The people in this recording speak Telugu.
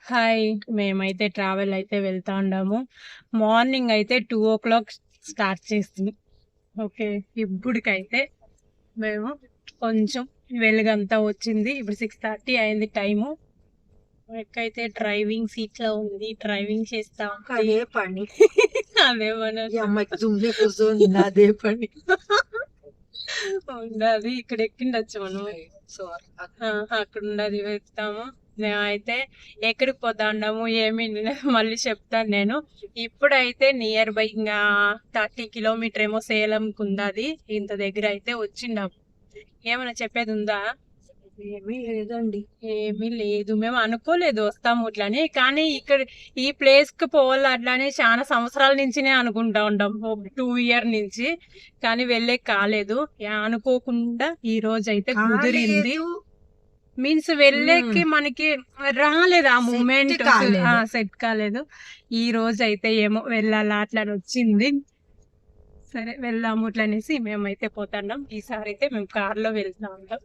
హాయ్! మేమైతే ట్రావెల్ అయితే వెళ్తా ఉండాము. మార్నింగ్ అయితే 2:00 స్టార్ట్ చేసింది. ఓకే. ఇప్పటికైతే మేము కొంచెం వెలుగంతా వచ్చింది. ఇప్పుడు 6:30 అయింది టైము. ఎక్కైతే డ్రైవింగ్ సీట్‌లో ఉంది. డ్రైవింగ్ చేస్తా అదే పని. అదే మన ఈ అమ్మాయికి దుమ్మే కూర్చొని అదే పని. ఉండది. ఇక్కడ ఎక్కిండొచ్చు మనం. సో అక్కడ ఉండది వెళ్తాము. మేమైతే ఎక్కడికి పోతా ఉన్నాము ఏమి మళ్ళీ చెప్తాను నేను. ఇప్పుడైతే నియర్ బై ఇంకా 30 కిలోమీటర్ ఏమో సేలంకు ఉందది. ఇంత దగ్గర అయితే వచ్చిండాము. ఏమైనా చెప్పేది ఉందా? ఏమీ లేదండి. ఏమీ లేదు. మేము అనుకోలేదు వస్తాము ఇట్లని. కానీ ఇక్కడ ఈ ప్లేస్ కి పోవాలి అట్లానే చాలా సంవత్సరాల నుంచినే అనుకుంటా ఉంటాం. 2 ఇయర్ నుంచి. కానీ వెళ్ళే కాలేదు. అనుకోకుండా ఈ రోజు అయితే కుదిరింది. మీన్స్ వెళ్ళేకి మనకి రాలేదు ఆ మూమెంట్, సెట్ కాలేదు. ఈ రోజు అయితే ఏమో వెళ్ళాలా అట్లా వచ్చింది. సరే వెళ్దాము అట్లా అనేసి మేమైతే పోతున్నాం. ఈసారి అయితే మేము కార్ లో వెళ్తా ఉంటాం.